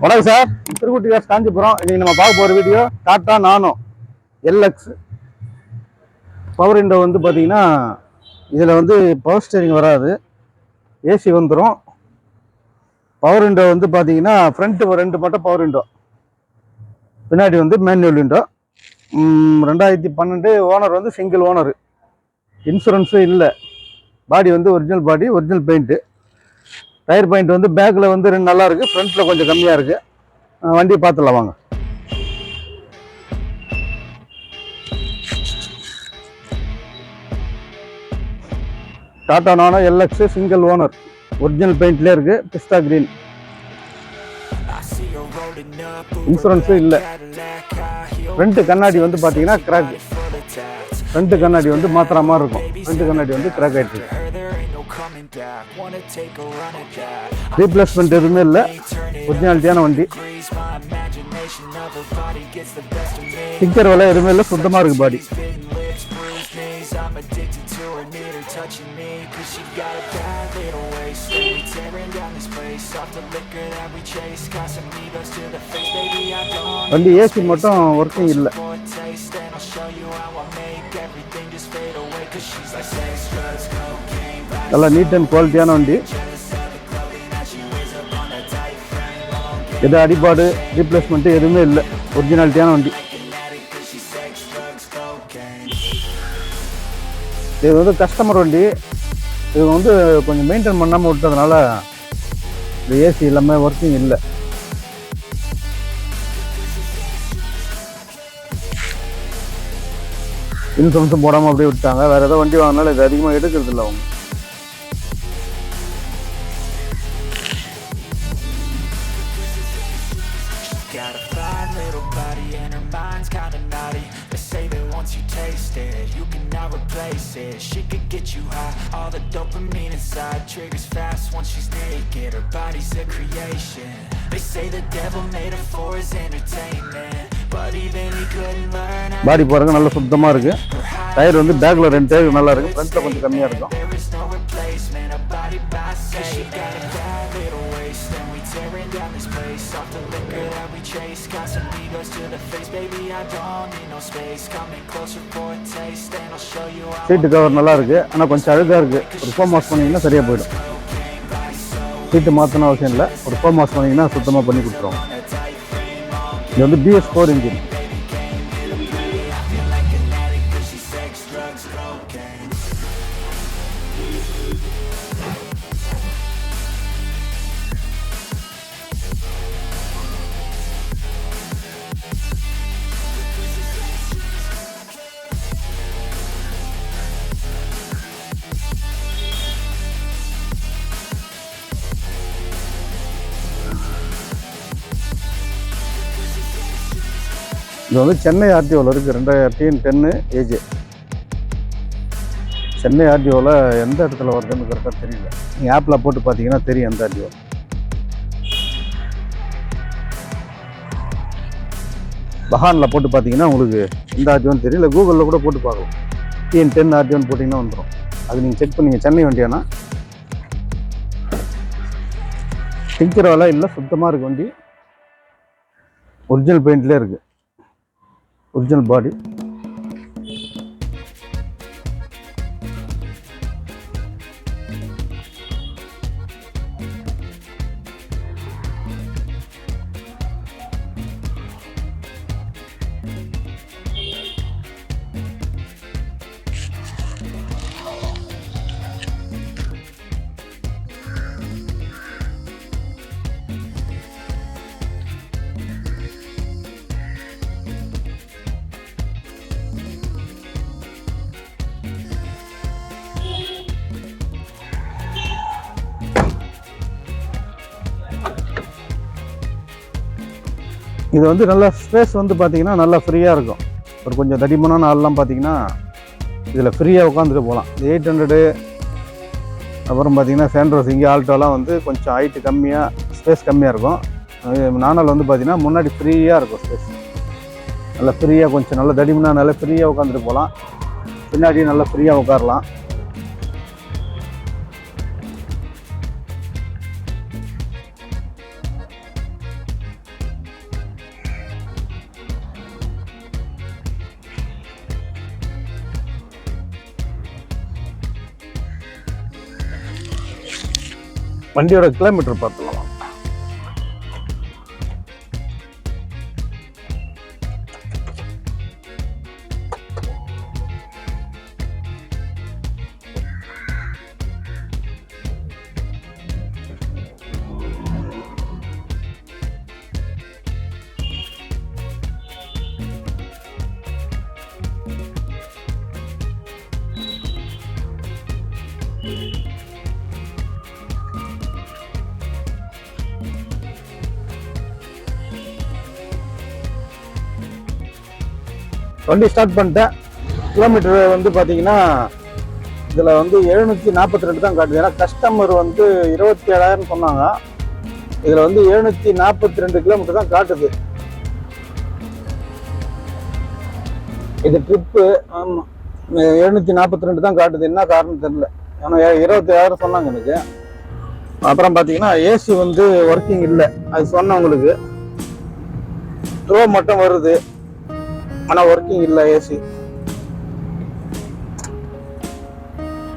வணக்கம் சார், திருக்குட்டி காசு காஞ்சிபுரம். இன்னைக்கு நம்ம பார்க்க போகிற video Tata nano LX power window. வந்து பார்த்தீங்கன்னா இதில் வந்து பவர் ஸ்டீரிங் வராது, ஏசி வந்துடும். பவர் விண்டோ வந்து பார்த்தீங்கன்னா ஃப்ரண்ட்டு ரெண்டு மட்டும் பவர் விண்டோ, பின்னாடி வந்து மேனுவல் விண்டோ. 2012 ஓனர் வந்து சிங்கிள் ஓனர், இன்சூரன்ஸும் இல்லை. பாடி வந்து original body, original paint. Tyre point வந்து பேக்கில் வந்து ரெண்டு நல்லா இருக்குது, ஃப்ரண்ட்டில் கொஞ்சம் கம்மியாக இருக்குது. வண்டி பார்த்துடலாம் வாங்க. டாடா நானோ எல்எக்ஸ் சிங்கிள் ஓனர், ஒரிஜினல் பெயிண்ட்லேயே இருக்குது, பிஸ்தா கிரீன். இன்சூரன்ஸும் இல்லை. ஃப்ரண்ட்டு கண்ணாடி வந்து பார்த்தீங்கன்னா கிராக், ஃப்ரண்ட்டு கண்ணாடி வந்து மாத்திர மாதிரி இருக்கும். ஃப்ரண்ட்டு கண்ணாடி வந்து கிராக் ஆகிட்டு இருக்கு. ரீப்ளேஸ்மெண்ட் எதுவுமே இல்லை, ஒரிஜினாலிட்டியான வண்டி. ஸ்டிக்கர் விலை எதுவுமே இல்லை, சுத்தமாக இருக்குது பாடி. வண்டி ஏசி மட்டும் ஒர்க்கிங் இல்லை. நல்லா நீட் அண்ட் குவாலிட்டியான வண்டி. எது அடிபாடு ரீப்ளேஸ்மெண்ட்டு எதுவுமே இல்லை, ஒரிஜினாலிட்டியான வண்டி. இது வந்து கஸ்டமர் வண்டி. இது வந்து கொஞ்சம் மெயின்டைன் பண்ணாமல் விட்டதுனால இந்த ஏசி எல்லாமே ஒர்க்கிங் இல்லை. இன்சூரன்ஸும் போடாமல் அப்படியே விட்டாங்க. வேறு ஏதோ வண்டி வாங்கினாலும் இது அதிகமாக எடுக்கிறது இல்லை அவங்க. She could get you high, all the dopamine inside triggers fast once she's naked, her body's a creation. They say the devil made her for his entertainment, but even he couldn't learn. பாடி பாருங்க, நல்ல சுத்தமா இருக்கு. Tyre வந்து பேக்ல ரெண்டு tyre நல்லா இருக்கு, ஃப்ரண்ட்ல கொஞ்சம் கம்மியா இருக்கும். சீட்டு கவர் நல்லா இருக்கு, ஆனா கொஞ்சம் அழுகா இருக்கு. ஒரு ஃபோம் வாஷ் பண்ணீங்கன்னா சரியா போயிடும். சீட்டு மாத்தணும் அவசியம் இல்லை, ஒரு ஃபோம் வாஷ் பண்ணீங்கன்னா சுத்தமா பண்ணி கொடுத்துருவோம். இது வந்து BS4 இன்ஜின். இது வந்து சென்னை ஆர்டிஓவில் இருக்குது, 2010 ஏஜ். சென்னை ஆர்டிஓவில் எந்த இடத்துல வருதுன்னு கரெக்டாக தெரியல. நீங்கள் ஆப்பில் போட்டு பார்த்தீங்கன்னா தெரியும் எந்த ஆர்டிஓ. பஹானில் போட்டு பார்த்தீங்கன்னா உங்களுக்கு எந்த ஆர்டிஓன்னு தெரியல. கூகுளில் கூட போட்டு பார்க்கலாம், TN10 ஆர்டிஓன்னு போட்டிங்கன்னா வந்துடும். அது நீங்கள் செக் பண்ணிங்க. சென்னை வண்டியானா டிங்கர் வேலை இல்லை, சுத்தமாக இருக்குது வண்டி. ஒரிஜினல் பெயிண்ட்லேயே இருக்குது, ஒரிஜினல் பாடி. இது வந்து நல்லா ஸ்பேஸ் வந்து பார்த்தீங்கன்னா நல்லா ஃப்ரீயாக இருக்கும். ஒரு கொஞ்சம் தடிமனான ஆள்லாம் பார்த்தீங்கன்னா இதில் ஃப்ரீயாக உட்காந்துட்டு போகலாம். இது 800. அப்புறம் பார்த்தீங்கன்னா சேண்ட்ரோஸ், இங்கே ஆல்டோலாம் வந்து கொஞ்சம் ஹைட்டு கம்மியாக, ஸ்பேஸ் கம்மியாக இருக்கும். நானால் வந்து பார்த்தீங்கன்னா முன்னாடி ஃப்ரீயாக இருக்கும் ஸ்பேஸ். நல்லா ஃப்ரீயாக கொஞ்சம் நல்லா தடிமனாக நல்லா ஃப்ரீயாக உட்காந்துட்டு போகலாம். பின்னாடி நல்லா ஃப்ரீயாக உட்காரலாம். வண்டியோட கிலோமீட்டர் பார்த்துக்கலாம். வண்டி ஸ்டார்ட் பண்ணிட்டேன். கிலோமீட்டர் வந்து பார்த்தீங்கன்னா இதில் வந்து 742 தான் காட்டுது. ஏன்னா கஸ்டமர் வந்து 27,000 சொன்னாங்க. இதில் வந்து 742 கிலோமீட்டர் தான் காட்டுது. இது ட்ரிப்பு. ஆமாம், 742 தான் காட்டுது. என்ன காரணம் தெரியல. ஏன்னா 27,000 சொன்னாங்க எனக்கு. அப்புறம் பார்த்தீங்கன்னா ஏசி வந்து ஒர்க்கிங் இல்லை, அது சொன்னவங்களுக்கு. த்ரோ மட்டும் வருது, ஆனால் ஒர்க்கிங் இல்லை ஏசி.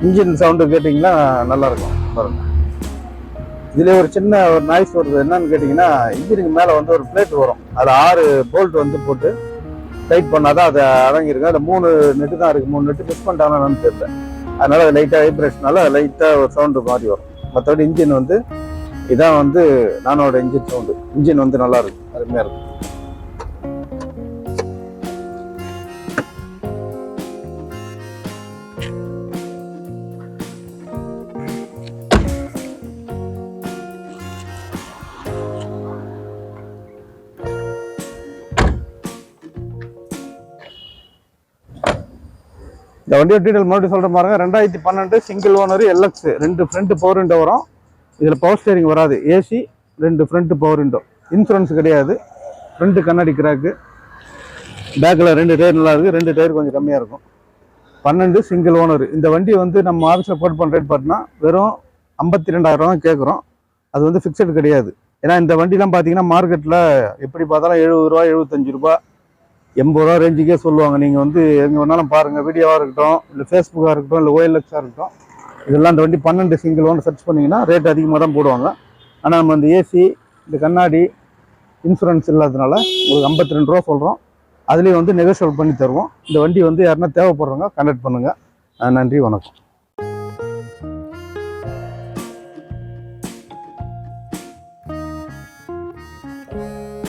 இன்ஜின் சவுண்டு கேட்டிங்கன்னா நல்லாயிருக்கும் பாருங்க. இதுலேயே ஒரு சின்ன ஒரு நாய்ஸ் வருது. என்னன்னு கேட்டிங்கன்னா இன்ஜினுக்கு மேலே வந்து ஒரு பிளேட் வரும், அதில் 6 போல்ட் வந்து போட்டு டைட் பண்ணால் தான் அதை அடங்கிருக்கு. அதில் 3 நெட்டு தான் இருக்குது. 3 நெட்டு மிஸ் பண்ணிட்டாங்கன்னு தெரியல. அதனால் அது லைட்டாக வைப்ரேஷனால லைட்டாக ஒரு சவுண்டு மாதிரி வரும். மற்றபடி இன்ஜின் வந்து இதான் வந்து நானோட இன்ஜின் சவுண்டு. இன்ஜின் வந்து நல்லா இருக்கு, அருமையாக இருக்கும். இந்த வண்டியோட டீட்டெயில் மறுபடியும் சொல்கிற பாருங்க. 2012 single owner LX. 2 front power window வரும். இதில் பவர் ஸ்டேரிங் வராது. AC, 2 front power window. Insurance கிடையாது. ஃப்ரண்ட் கண்ணாடி கிராக்கு. பேக்கில் 2 டயர் நல்லா இருக்குது, 2 டயர் கொஞ்சம் கம்மியாக இருக்கும். 12 சிங்கிள் ஓனர். இந்த வண்டி வந்து நம்ம ஆஃபீஸில் கோட் பண்ணுற ரேட் பார்த்தீங்கன்னா வெறும் 52,000 தான் கேட்குறோம். அது வந்து ஃபிக்ஸட் கிடையாது. ஏன்னா இந்த வண்டிலாம் பார்த்தீங்கன்னா மார்க்கெட்டில் எப்படி பார்த்தாலும் 70 ரூபா, 75 ரூபா, 80 ரூபா ரேஞ்சுக்கே சொல்லுவாங்க. நீங்கள் வந்து எங்கே வேணாலும் பாருங்கள், வீடியோவாக இருக்கட்டும், இல்லை ஃபேஸ்புக்காக இருக்கட்டும், இல்லை OLXாக இருக்கட்டும், இதெல்லாம் இந்த வண்டி 12 சிங்கிள் ஓனர் சர்ச் பண்ணிங்கன்னா ரேட் அதிகமாக தான் போடுவாங்க. ஆனால் நம்ம இந்த ஏசி, இந்த கண்ணாடி, இன்சூரன்ஸ் இல்லாததுனால உங்களுக்கு 52 ரூபா சொல்கிறோம். அதுலேயும் வந்து நெகோஷியபிள் பண்ணி தருவோம். இந்த வண்டி வந்து யாருன்னா தேவைப்படுறவங்க கான்டாக்ட் பண்ணுங்கள். நன்றி, வணக்கம்.